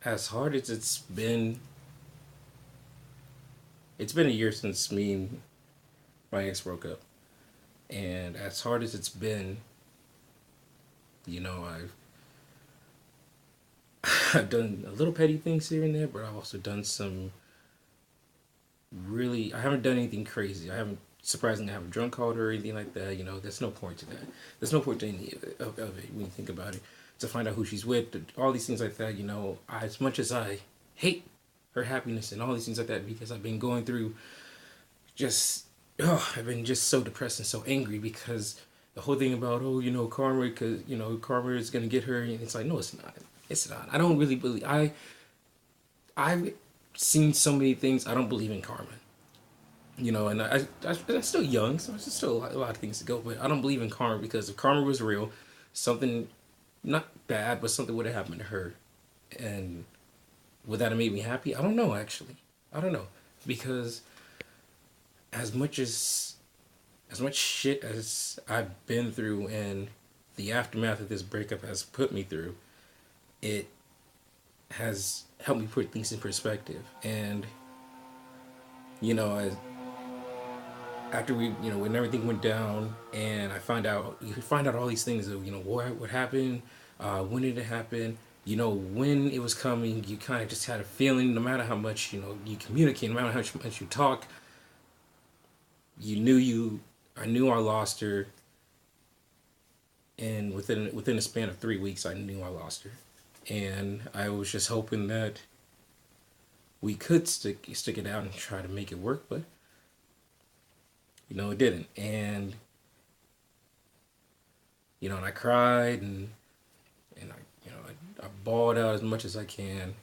as hard as it's been a year since me and my ex broke up. And as hard as it's been, you know, I've done a little petty things here and there, but I've also done some really. I haven't done anything crazy. I haven't surprisingly I haven't drunk called her or anything like that. You know, there's no point to that. There's no point to any of it when you think about it. To find out who she's with, all these things like that. You know, as much as I hate her happiness and all these things like that, because I've been going through just I've been just so depressed and so angry because the whole thing about karma, because karma is gonna get her, and it's like, no, it's not. It's not. I don't really believe. I've seen so many things. I don't believe in karma. You know, and I'm still young, so there's still a lot of things to go. But I don't believe in karma because if karma was real, something not bad, but something would have happened to her, and would that have made me happy? I don't know. Actually, I don't know because as much as much shit as I've been through and the aftermath of this breakup has put me through, it has helped me put things in perspective. And you know, after when everything went down, and you find out all these things of what happened, when did it happen, when it was coming. You kind of just had a feeling, no matter how much you communicate, no matter how much you talk, you knew you. I knew I lost her, and within a span of 3 weeks, I knew I lost her, and I was just hoping that we could stick it out and try to make it work, but it didn't. And and I cried and I bawled out as much as I can,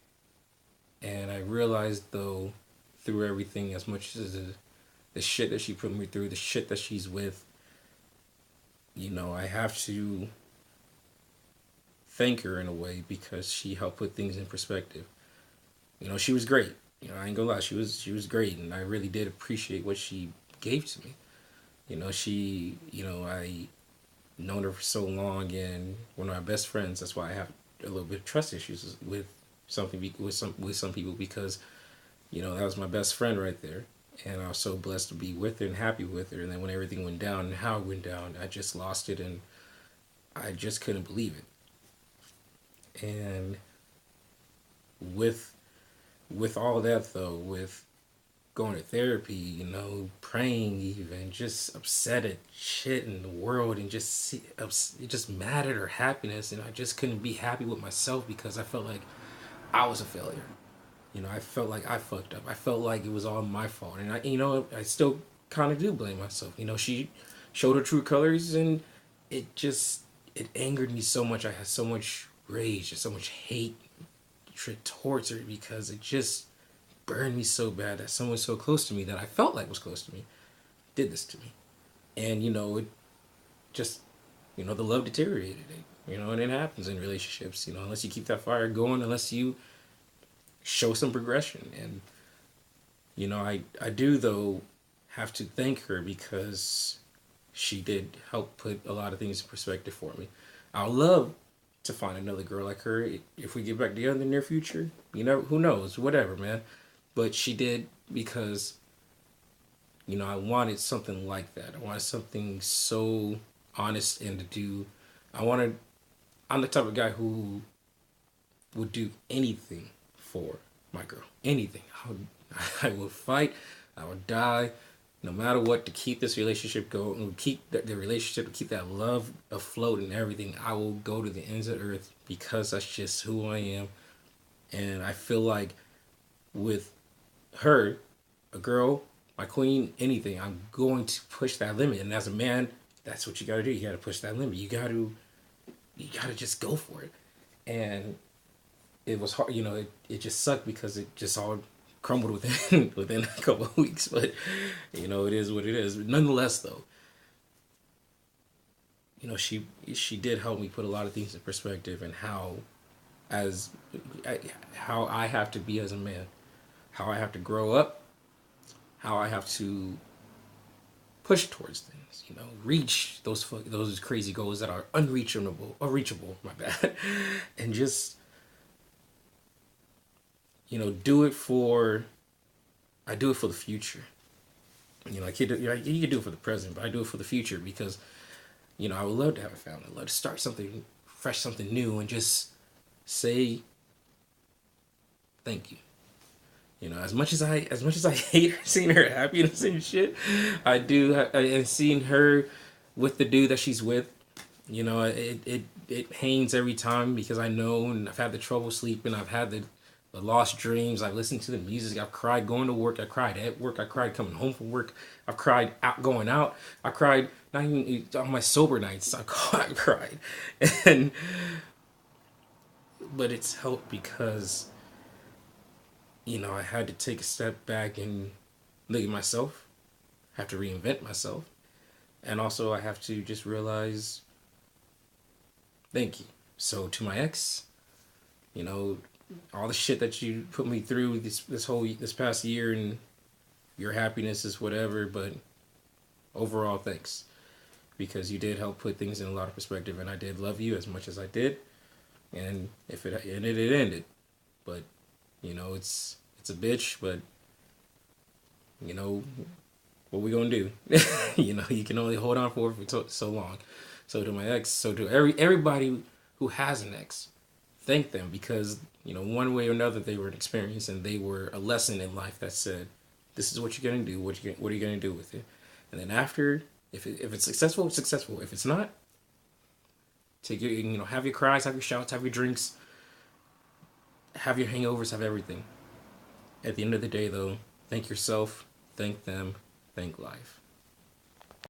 and I realized though through everything, as much as the shit that she put me through, the shit that she's with, I have to thank her in a way because she helped put things in perspective. She was great. I ain't gonna lie, she was great, and I really did appreciate what she gave to me. I known her for so long, and one of my best friends. That's why I have a little bit of trust issues with some people because that was my best friend right there, and I was so blessed to be with her and happy with her. And then when everything went down and how it went down, I just lost it, and I just couldn't believe it. And with all that though, with going to therapy, praying, even just upset at shit in the world, and just mad at her happiness, and I just couldn't be happy with myself because I felt like I was a failure. I felt like I fucked up. I felt like it was all my fault, and I still kind of do blame myself. She showed her true colors, and it angered me so much. I had so much rage and so much hate towards her because it just burned me so bad that someone so close to me, that I felt like was close to me, did this to me. And it just the love deteriorated. And it happens in relationships. Unless you keep that fire going, unless you show some progression. And I do though have to thank her because she did help put a lot of things in perspective for me. I'll love to find another girl like her if we get back together in the near future. Who knows? Whatever, man. But she did because I wanted something like that. I wanted something so honest and to do. I wanted. I'm the type of guy who would do anything for my girl. Anything. I would fight. I would die, no matter what, to keep this relationship going, keep the relationship, to keep that love afloat and everything. I will go to the ends of the earth because that's just who I am. And I feel like with her, a girl, my queen, anything, I'm going to push that limit. And as a man, that's what you got to do. You got to push that limit. You got to just go for it. And it was hard. It just sucked because it just all crumbled within a couple of weeks. But it is what it is. But nonetheless, though, she did help me put a lot of things in perspective, and as how I have to be as a man, how I have to grow up, how I have to push towards things, reach those crazy goals that are unreachable, my bad, and just do it for, I do it for the future. Like you can do it for the present, but I do it for the future because, I would love to have a family. I'd love to start something fresh, something new, and just say thank you. As much as I hate seeing her happiness and shit, I do. And seeing her with the dude that she's with, it pains every time because I know, and I've had the trouble sleeping. I've had the lost dreams. I've listened to the music. I've cried going to work. I cried at work. I cried coming home from work. I've cried out going out. I cried not even on my sober nights. I cried, and but it's helped because I had to take a step back and look at myself. I have to reinvent myself, and also I have to just realize thank you. So to my ex, you know, all the shit that you put me through this past year, and your happiness is whatever, but overall thanks, because you did help put things in a lot of perspective, and I did love you as much as I did, and if it ended, it ended. But it's a bitch, but you know what we gonna do? You can only hold on for it for so long. So to my ex, so to everybody who has an ex, thank them, because one way or another they were an experience, and they were a lesson in life that said, this is what you're gonna do. What are you gonna do with it? And then after, if it's successful, it's successful. If it's not, take your have your cries, have your shouts, have your drinks, have your hangovers, have everything. At the end of the day, though, thank yourself, thank them, thank life.